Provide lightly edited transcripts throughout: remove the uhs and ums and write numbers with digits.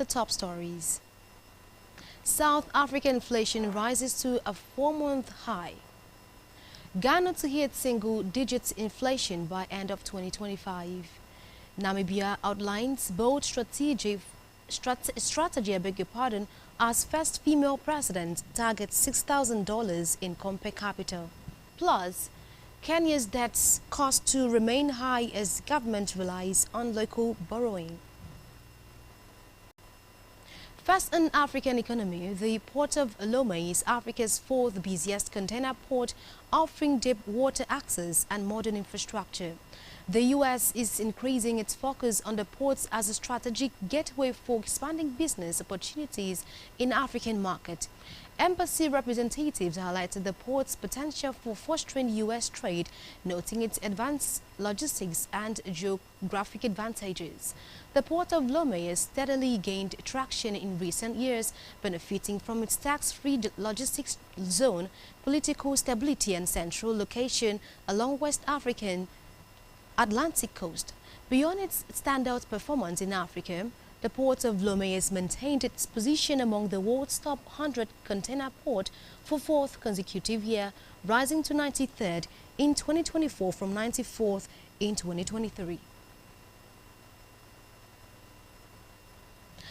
the top stories. South African inflation rises to a 4-month high. Ghana to hit single-digit inflation by end of 2025. Namibia outlines bold strategy, as first female president targets $6,000 income per capita. Plus, Kenya's debts cost to remain high as government relies on local borrowing. First in African economy, the port of Lomé is Africa's fourth busiest container port, offering deep water access and modern infrastructure. The U.S. is increasing its focus on the ports as a strategic gateway for expanding business opportunities in African market. Embassy representatives highlighted the port's potential for fostering U.S. trade, noting its advanced logistics and geographic advantages. The port of Lomé has steadily gained traction in recent years, benefiting from its tax-free logistics zone, political stability and central location along West African Atlantic coast. Beyond its standout performance in Africa, the port of Lomé has maintained its position among the world's top 100 container port for fourth consecutive year, rising to 93rd in 2024 from 94th in 2023.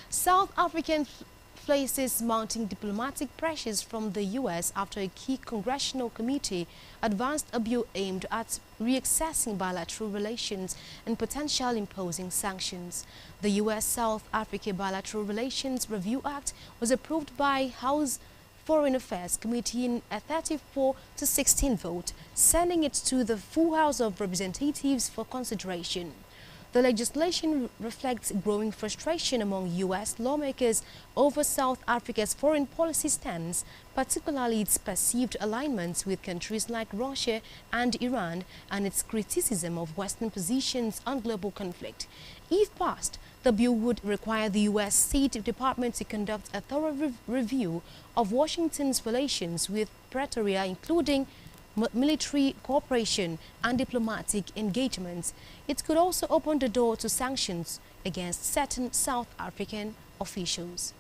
South African faces mounting diplomatic pressures from the U.S. after a key congressional committee advanced a bill aimed at reassessing bilateral relations and potentially imposing sanctions. The U.S.-South Africa Bilateral Relations Review Act was approved by House Foreign Affairs Committee in a 34-16 vote, sending it to the full House of Representatives for consideration. The legislation reflects growing frustration among U.S. lawmakers over South Africa's foreign policy stance, particularly its perceived alignments with countries like Russia and Iran and its criticism of Western positions on global conflict. If passed, the bill would require the U.S. State Department to conduct a thorough review of Washington's relations with Pretoria, including military cooperation and diplomatic engagements. It could also open the door to sanctions against certain South African officials.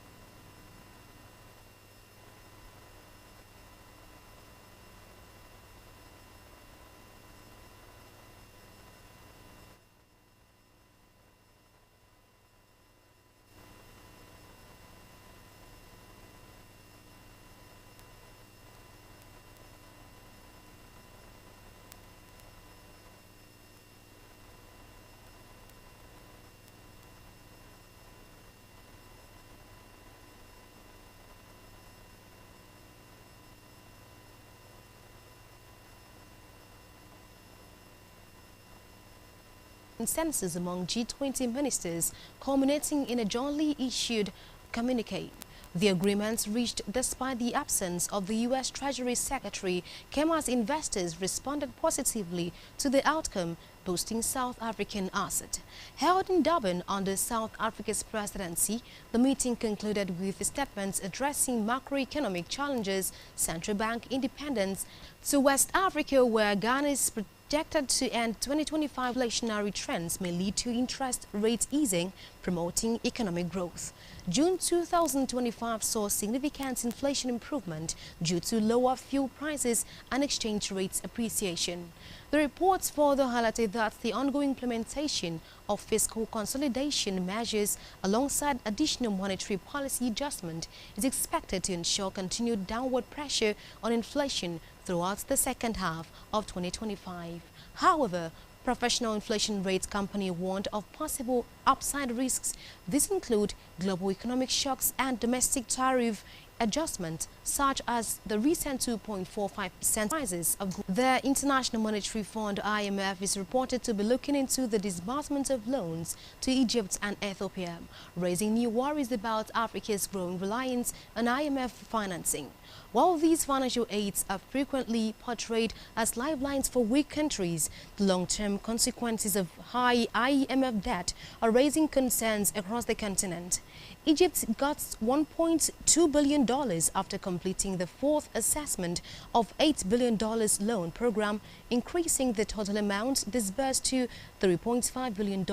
Consensus among G20 ministers, culminating in a jointly issued communique. The agreements reached despite the absence of the U.S. Treasury Secretary came as investors responded positively to the outcome, boosting South African assets. Held in Durban under South Africa's presidency, the meeting concluded with statements addressing macroeconomic challenges, central bank independence, to West Africa, where Ghana is projected to end 2025 inflationary trends may lead to interest rate easing, promoting economic growth. June 2025 saw significant inflation improvement due to lower fuel prices and exchange rates appreciation. The reports further highlighted that the ongoing implementation of fiscal consolidation measures alongside additional monetary policy adjustment is expected to ensure continued downward pressure on inflation throughout the second half of 2025. However, Professional Inflation Rate Company warned of possible upside risks. These include global economic shocks and domestic tariff adjustments, such as the recent 2.45% rises of goods. The International Monetary Fund (IMF) is reported to be looking into the disbursement of loans to Egypt and Ethiopia, raising new worries about Africa's growing reliance on IMF financing. While these financial aids are frequently portrayed as lifelines for weak countries, the long-term consequences of high IMF debt are raising concerns across the continent. Egypt got $1.2 billion after completing the fourth assessment of $8 billion loan program, increasing the total amount disbursed to $3.5 billion.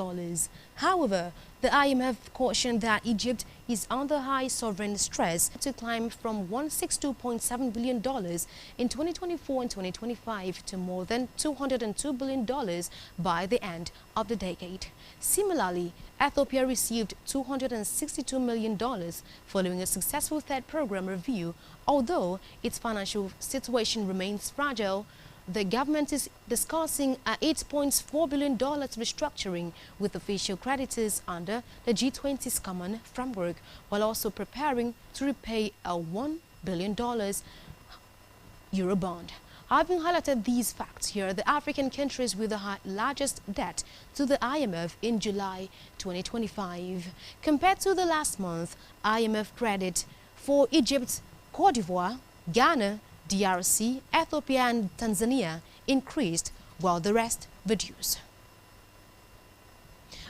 However, The IMF cautioned that Egypt is under high sovereign stress to climb from $162.7 billion in 2024 and 2025 to more than $202 billion by the end of the decade. Similarly, Ethiopia received $262 million following a successful third program review. Although its financial situation remains fragile, the government is discussing a $8.4 billion restructuring with official creditors under the G20's common framework, while also preparing to repay a $1 billion Eurobond. Having highlighted these facts, here are the African countries with the largest debt to the IMF in July 2025. Compared to the last month, IMF credit for Egypt, Cote d'Ivoire, Ghana, DRC, Ethiopia and Tanzania increased, while the rest reduced.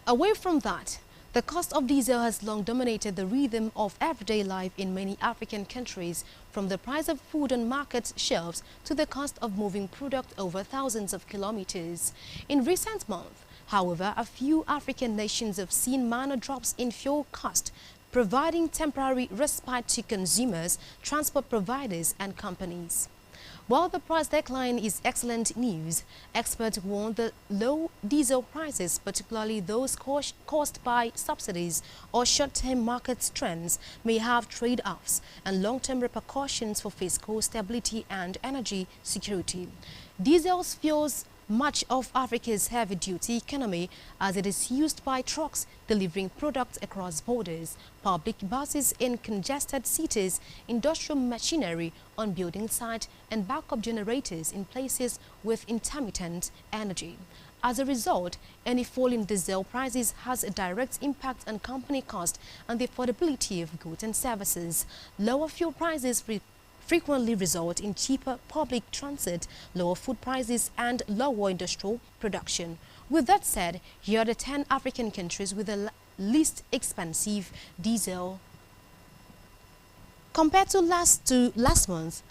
Away from that, the cost of diesel has long dominated the rhythm of everyday life in many African countries, from the price of food on market shelves to the cost of moving product over thousands of kilometers. In recent months, however, a few African nations have seen minor drops in fuel cost, providing temporary respite to consumers, transport providers and companies. While the price decline is excellent news, experts warn that low diesel prices, particularly those caused by subsidies or short-term market trends, may have trade-offs and long-term repercussions for fiscal stability and energy security. Diesel fuels much of Africa's heavy-duty economy as it is used by trucks delivering products across borders, public buses in congested cities, industrial machinery on building sites, and backup generators in places with intermittent energy. As a result, any fall in diesel prices has a direct impact on company cost and the affordability of goods and services. Lower fuel prices frequently result in cheaper public transit, lower food prices and lower industrial production. With that said, here are the 10 African countries with the least expensive diesel. Compared to last month,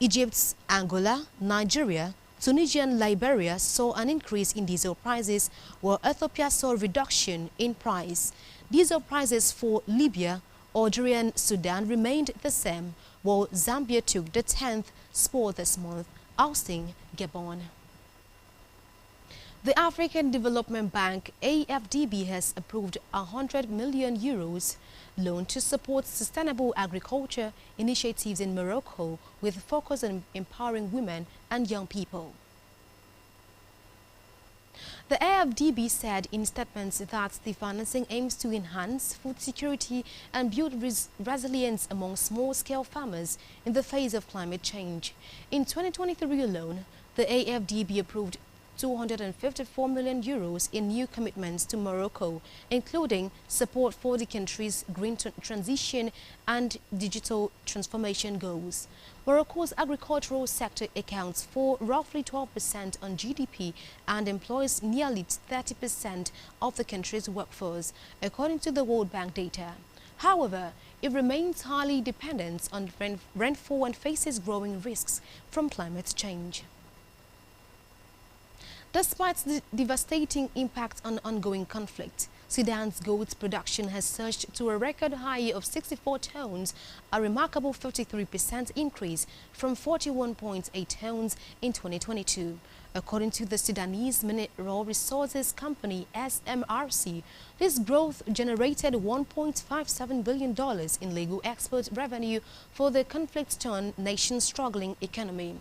Egypt, Angola, Nigeria, Tunisia and Liberia saw an increase in diesel prices, while Ethiopia saw a reduction in price. Diesel prices for Libya, Algeria and Sudan remained the same, while Zambia took the 10th spot this month, ousting Gabon. The African Development Bank, AFDB, has approved a €100 million loan to support sustainable agriculture initiatives in Morocco with a focus on empowering women and young people. The AFDB said in statements that the financing aims to enhance food security and build resilience among small-scale farmers in the face of climate change. In 2023 alone, the AFDB approved €254 million in new commitments to Morocco, including support for the country's green transition and digital transformation goals. Morocco's agricultural sector accounts for roughly 12% on GDP and employs nearly 30% of the country's workforce, according to the World Bank data. However, it remains highly dependent on rainfall and faces growing risks from climate change. Despite the devastating impact on ongoing conflict, Sudan's goat production has surged to a record high of 64 tons, a remarkable 53% increase from 41.8 tons in 2022. According to the Sudanese Mineral Resources Company, SMRC, this growth generated $1.57 billion in legal export revenue for the conflict-torn nation's struggling economy.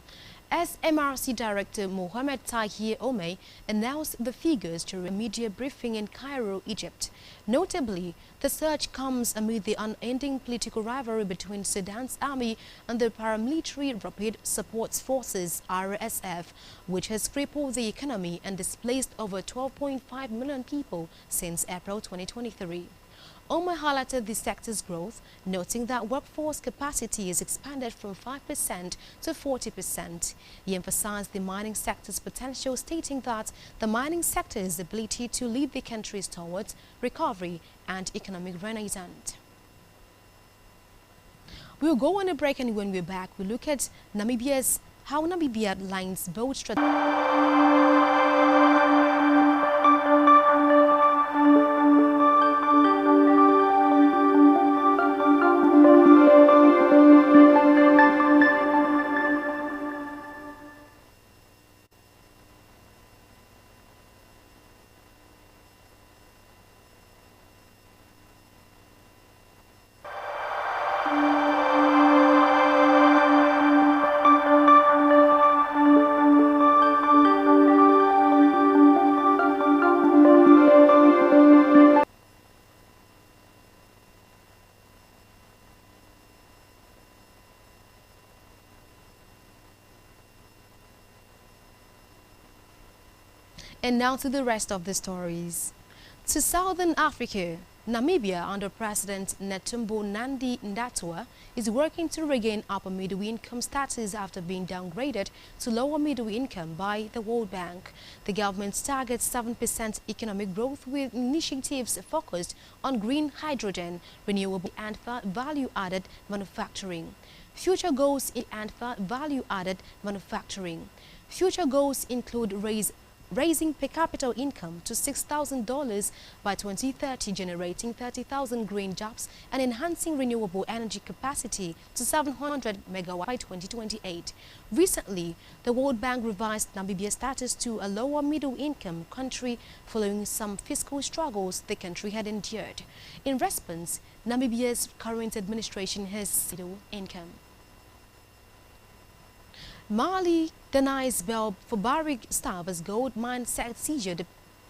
SMRC Director Mohamed Tahir Omei announced the figures during a media briefing in Cairo, Egypt. Notably, the surge comes amid the unending political rivalry between Sudan's army and the paramilitary Rapid Support Forces (RSF), which has crippled the economy and displaced over 12.5 million people since April 2023. Omar highlighted the sector's growth, noting that workforce capacity is expanded from 5% to 40%. He emphasized the mining sector's potential, stating that the mining sector's ability to lead the country towards recovery and economic renaissance. We'll go on a break, and when we're back, we'll look at how Namibia aligns both strategies. And now to the rest of the stories. To Southern Africa, Namibia under President Netumbo Nandi-Ndaitwah is working to regain upper middle income status after being downgraded to lower middle income by the World Bank. The government targets 7% economic growth with initiatives focused on green hydrogen, renewable and value-added manufacturing. Future goals and value-added manufacturing. Future goals include raising per capita income to $6,000 by 2030, generating 30,000 green jobs, and enhancing renewable energy capacity to 700 megawatts by 2028. Recently, the World Bank revised Namibia's status to a lower middle-income country following some fiscal struggles the country had endured. In response, Namibia's current administration has middle income. Mali denies bail for Barrick staff as gold mine seizure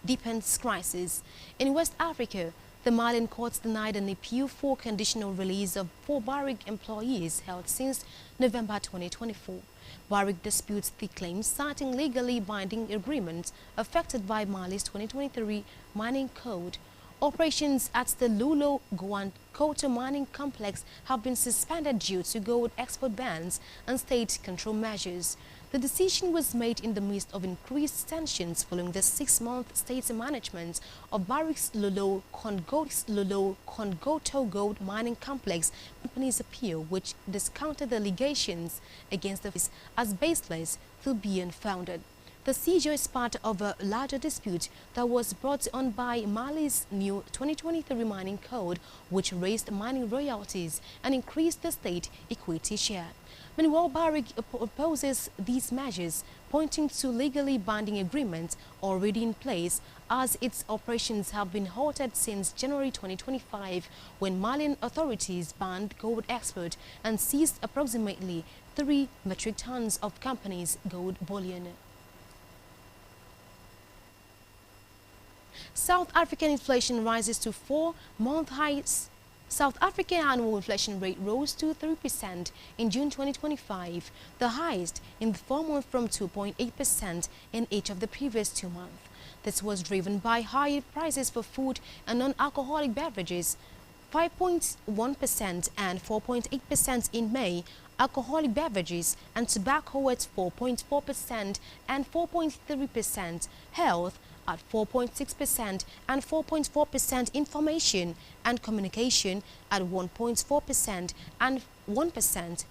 deepens crisis. In West Africa, the Malian courts denied an appeal for conditional release of 4 Barrick employees held since November 2024. Barrick disputes the claims, citing legally binding agreements affected by Mali's 2023 mining code. Operations at the Loulo Gounkoto mining complex have been suspended due to gold export bans and state control measures. The decision was made in the midst of increased tensions following the 6-month state management of Barrick's Loulo Gounkoto gold mining complex company's appeal, which discounted the allegations against the as baseless to be unfounded. The seizure is part of a larger dispute that was brought on by Mali's new 2023 mining code, which raised mining royalties and increased the state equity share. Meanwhile, Barrick opposes these measures, pointing to legally binding agreements already in place, as its operations have been halted since January 2025, when Malian authorities banned gold export and seized approximately 3 metric tons of company's gold bullion. South African inflation rises to 4-month highs. South African annual inflation rate rose to 3% in June 2025, the highest in the 4 months from 2.8% in each of the previous 2 months. This was driven by higher prices for food and non-alcoholic beverages, 5.1% and 4.8% in May, alcoholic beverages and tobacco at 4.4% and 4.3%, health at 4.6% and 4.4%, information and communication at 1.4% and 1%,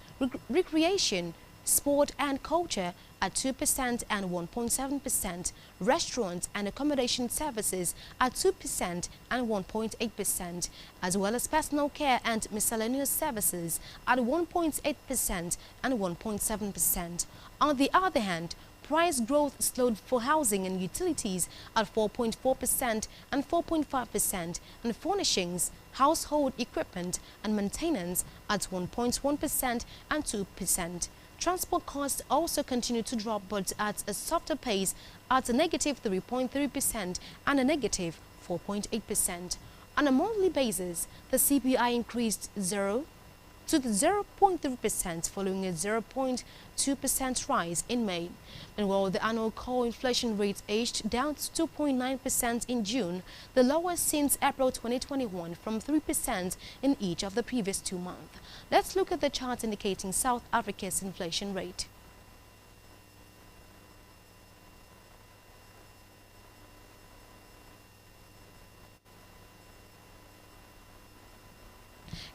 recreation, sport and culture at 2% and 1.7%, restaurants and accommodation services at 2% and 1.8%, as well as personal care and miscellaneous services at 1.8% and 1.7%. On the other hand, price growth slowed for housing and utilities at 4.4% and 4.5%, and furnishings, household equipment and maintenance at 1.1% and 2%. Transport costs also continue to drop, but at a softer pace, at a negative 3.3% and a negative 4.8%. On a monthly basis, the CPI increased 0.3% following a 0.2% rise in May. Meanwhile, the annual core inflation rate edged down to 2.9% in June, the lowest since April 2021, from 3% in each of the previous 2 months. Let's look at the chart indicating South Africa's inflation rate.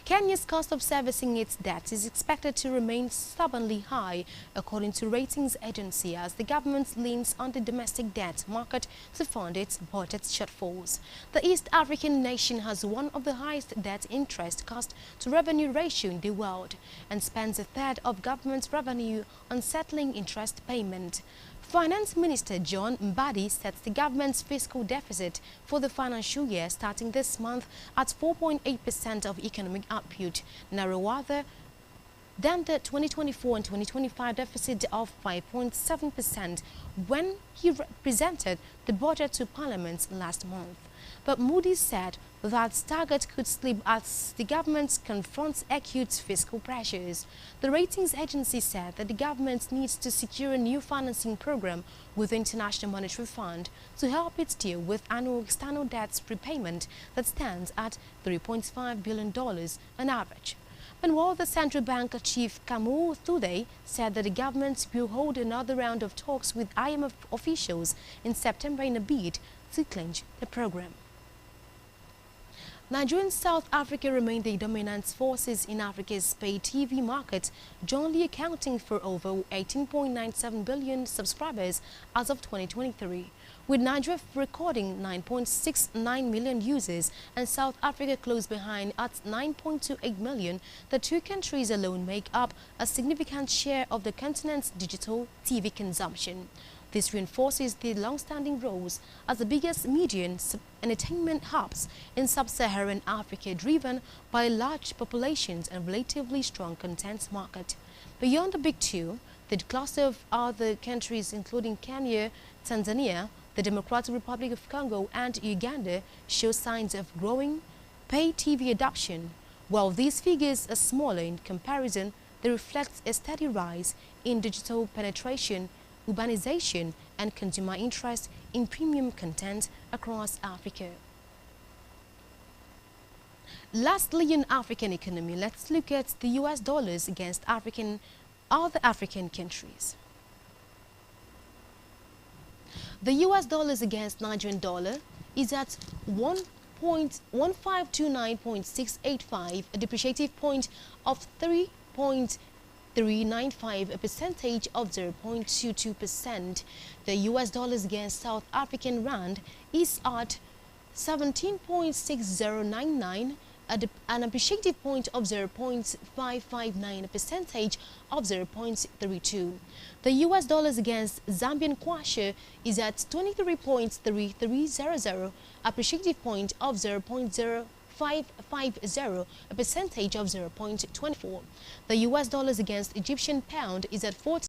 Kenya's cost of servicing its debt is expected to remain stubbornly high, according to ratings agency, as the government leans on the domestic debt market to fund its budget shortfalls. The East African nation has one of the highest debt interest cost to revenue ratio in the world and spends a third of government revenue on settling interest payment. Finance Minister John Mbadi sets the government's fiscal deficit for the financial year starting this month at 4.8% of economic output, narrower than the 2024 and 2025 deficit of 5.7% when he presented the budget to Parliament last month. But Moody's said that target could slip as the government confronts acute fiscal pressures. The ratings agency said that the government needs to secure a new financing program with the International Monetary Fund to help it deal with annual external debts prepayment that stands at $3.5 billion on average. Meanwhile, the central bank chief Kamau Thude said that the government will hold another round of talks with IMF officials in September in a bid to clinch the program. Nigeria and South Africa remain the dominant forces in Africa's pay TV market, jointly accounting for over 18.97 billion subscribers as of 2023, with Nigeria recording 9.69 million users and South Africa close behind at 9.28 million. The two countries alone make up a significant share of the continent's digital TV consumption. This reinforces the long-standing roles as the biggest media and entertainment hubs in sub-Saharan Africa, driven by large populations and relatively strong content market. Beyond the big two, the cluster of other countries including Kenya, Tanzania, the Democratic Republic of Congo and Uganda show signs of growing pay TV adoption. While these figures are smaller in comparison, they reflect a steady rise in digital penetration, urbanization and consumer interest in premium content across Africa. Lastly, in African economy, let's look at the US dollars against other African countries. The US dollars against Nigerian dollar is at 1.1529.685, a depreciative point of 3.395, a percentage of 0.22%. The US dollars against South African rand is at 17.6099, an appreciative point of 0.559, a percentage of 0.32. The US dollars against Zambian kwacha is at 23.3300, appreciative point of 0.0550, a percentage of 0.24. The US dollars against Egyptian pound is at 40